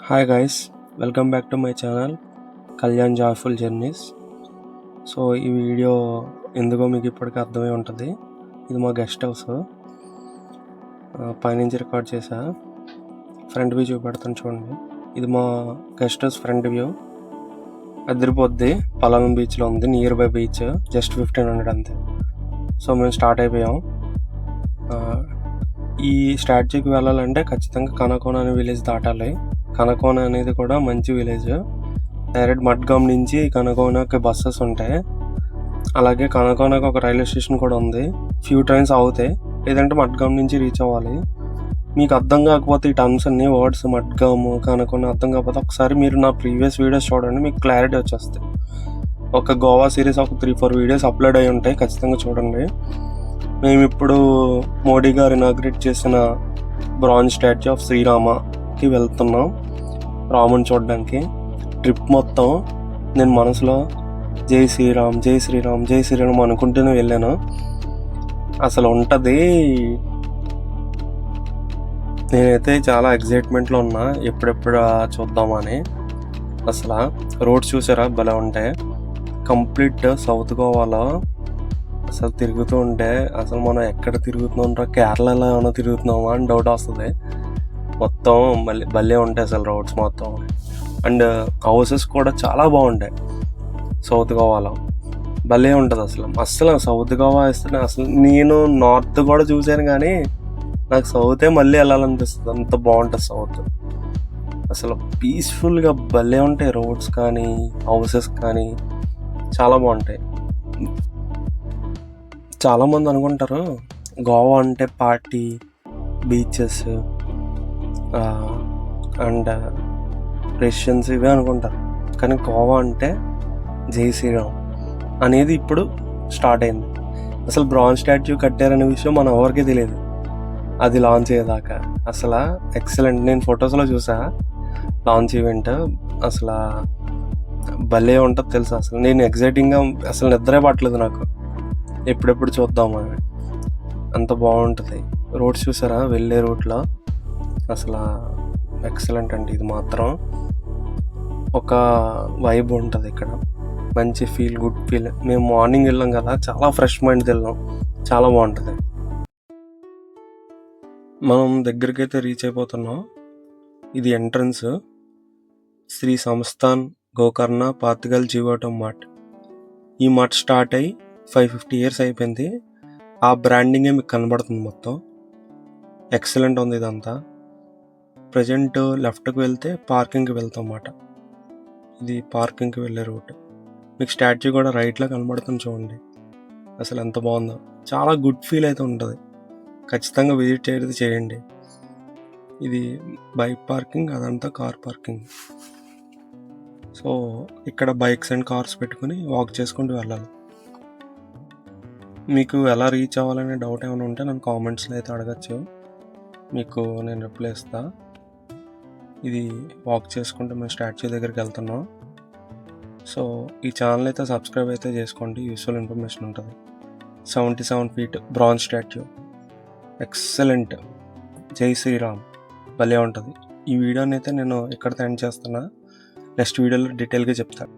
Hi guys, welcome back to my channel Kalyan joyful journeys. So ఈ video ఎందుకో మీకు ఇప్పటికీ అర్థమై ఉంటుంది. ఇది మా గెస్ట్ హౌస్. పైనుంచి రికార్డ్ చేసా. ఫ్రంట్ వ్యూ చూపెడతాను చూడండి. ఇది మా గెస్ట్ హౌస్ ఫ్రంట్ వ్యూ. అదిరిపోద్ది. పలానం బీచ్లో ఉంది, నియర్ బై బీచ్, జస్ట్ 1500 అంతే. సో మేము స్టార్ట్ అయిపోయాం. ఈ స్టాట్యూకి వెళ్ళాలంటే ఖచ్చితంగా కనకోన అనే విలేజ్ దాటాలి. కనకోన అనేది కూడా మంచి విలేజ్. డైరెక్ట్ మడ్గామ్ నుంచి కనకోనకి బస్సెస్ ఉంటాయి. అలాగే కనకోనకి ఒక రైల్వే స్టేషన్ కూడా ఉంది. ఫ్యూ ట్రైన్స్ అవుతాయి, లేదంటే మడ్గామ్ నుంచి రీచ్ అవ్వాలి. మీకు అర్థం కాకపోతే ఈ టర్మ్స్ అన్ని వర్డ్స్ మడ్గాము కనకోన అర్థం కాకపోతే ఒకసారి మీరు నా ప్రీవియస్ వీడియోస్ చూడండి, మీకు క్లారిటీ వచ్చేస్తాయి. ఒక గోవా సిరీస్ ఒక 3-4 వీడియోస్ అప్లోడ్ అయి ఉంటాయి, ఖచ్చితంగా చూడండి. మేము ఇప్పుడు మోడీ గారు ఇనాగ్రేట్ చేసిన బ్రాంజ్ స్టాచ్యూ ఆఫ్ శ్రీరామకి వెళ్తున్నాం, రాముని చూడడానికి. ట్రిప్ మొత్తం నేను మనసులో జై శ్రీరామ్ జై శ్రీరామ్ జై శ్రీరామ్ అనుకుంటూనే వెళ్ళాను. అసలు ఉంటుంది. నేనైతే చాలా ఎగ్జైట్మెంట్లో ఉన్నా, ఎప్పుడెప్పుడు చూద్దామని. అసలు రోడ్స్ చూసారా, భలే ఉంటాయి. కంప్లీట్ సౌత్ గోవాలో అసలు తిరుగుతూ ఉంటే అసలు మనం ఎక్కడ తిరుగుతున్నాం రా, కేరళలో ఏమైనా తిరుగుతున్నామా అని డౌట్ వస్తుంది. మొత్తం భలే ఉంటాయి అసలు రోడ్స్ మొత్తం. అండ్ హౌసెస్ కూడా చాలా బాగుంటాయి సౌత్ గోవాలో. భలే ఉంటుంది అసలు సౌత్ గోవా వేస్తే అసలు నేను నార్త్ కూడా చూశాను, కానీ నాకు సౌతే మళ్ళీ వెళ్ళాలనిపిస్తుంది. అంత బాగుంటుంది సౌత్. అసలు పీస్ఫుల్గా భలే ఉంటాయి రోడ్స్ కానీ హౌసెస్ కానీ, చాలా బాగుంటాయి. చాలామంది అనుకుంటారు గోవా అంటే పార్టీ, బీచెస్ అండ్ రెస్టారెంట్స్ ఇవే అనుకుంటారు. కానీ గోవా అంటే జై శ్రీరామ్ అనేది ఇప్పుడు స్టార్ట్ అయింది. అసలు బ్రాంజ్ స్టాచ్యూ కట్టారనే విషయం మన ఎవరికీ తెలియదు, అది లాంచ్ అయ్యేదాకా. అసలు ఎక్సలెంట్. నేను ఫొటోస్లో చూసా లాంచ్ ఈవెంట్. అసలు భలే ఉంటుంది తెలుసా. అసలు నేను ఎగ్జైటింగ్గా అసలు నిద్రే పట్టలేదు నాకు, ఎప్పుడెప్పుడు చూద్దామని. అంత బాగుంటుంది. రోడ్స్ చూసారా వెళ్ళే రూట్లో, అసలు ఎక్సలెంట్ అండి. ఇది మాత్రం ఒక వైబ్ ఉంటుంది ఇక్కడ, మంచి ఫీల్, గుడ్ ఫీల్. మేము మార్నింగ్ వెళ్ళాం కదా, చాలా ఫ్రెష్ మైండ్ వెళ్ళాం, చాలా బాగుంటుంది. మనం దగ్గరికి అయితే రీచ్ అయిపోతున్నాం. ఇది ఎంట్రన్స్, శ్రీ సంస్థాన్ గోకర్ణ పార్తిగల్ జీవాటం మార్ట్. ఈ మార్ట్ స్టార్ట్ అయ్యి 550 years అయిపోయింది. ఆ బ్రాండింగే మీకు కనబడుతుంది మొత్తం. ఎక్సలెంట్ ఉంది ఇదంతా. ప్రజెంట్ లెఫ్ట్కి వెళ్తే పార్కింగ్కి వెళ్తాం అన్నమాట. ఇది పార్కింగ్కి వెళ్ళే రూట్. మీకు స్టాచ్యూ కూడా రైట్లో కనబడుతుంది చూడండి. అసలు ఎంత బాగుందో, చాలా గుడ్ ఫీల్ అయితే ఉంటుంది. ఖచ్చితంగా విజిట్ చేయండి. ఇది బైక్ పార్కింగ్, అదంతా కార్ పార్కింగ్. సో ఇక్కడ బైక్స్ అండ్ కార్స్ పెట్టుకుని వాక్ చేసుకుంటూ వెళ్ళాలి. మీకు ఎలా రీచ్ అవ్వాలనే డౌట్ ఏమైనా ఉంటే నన్ను కామెంట్స్లో అయితే అడగచ్చు, మీకు నేను రిప్లై ఇస్తా. ఇది వాక్ చేసుకుంటూ మేము స్టాచ్యూ దగ్గరికి వెళ్తున్నాం. సో ఈ ఛానల్ అయితే సబ్స్క్రైబ్ అయితే చేసుకోండి, యూస్ఫుల్ ఇన్ఫర్మేషన్ ఉంటుంది. 77 feet బ్రాంజ్ స్టాచ్యూ, ఎక్సలెంట్. జై శ్రీరామ్, భలే ఉంటుంది. ఈ వీడియోని అయితే నేను ఇక్కడితో ఎండ్ చేస్తున్నా. నెక్స్ట్ వీడియోలో డీటెయిల్గా చెప్తాను.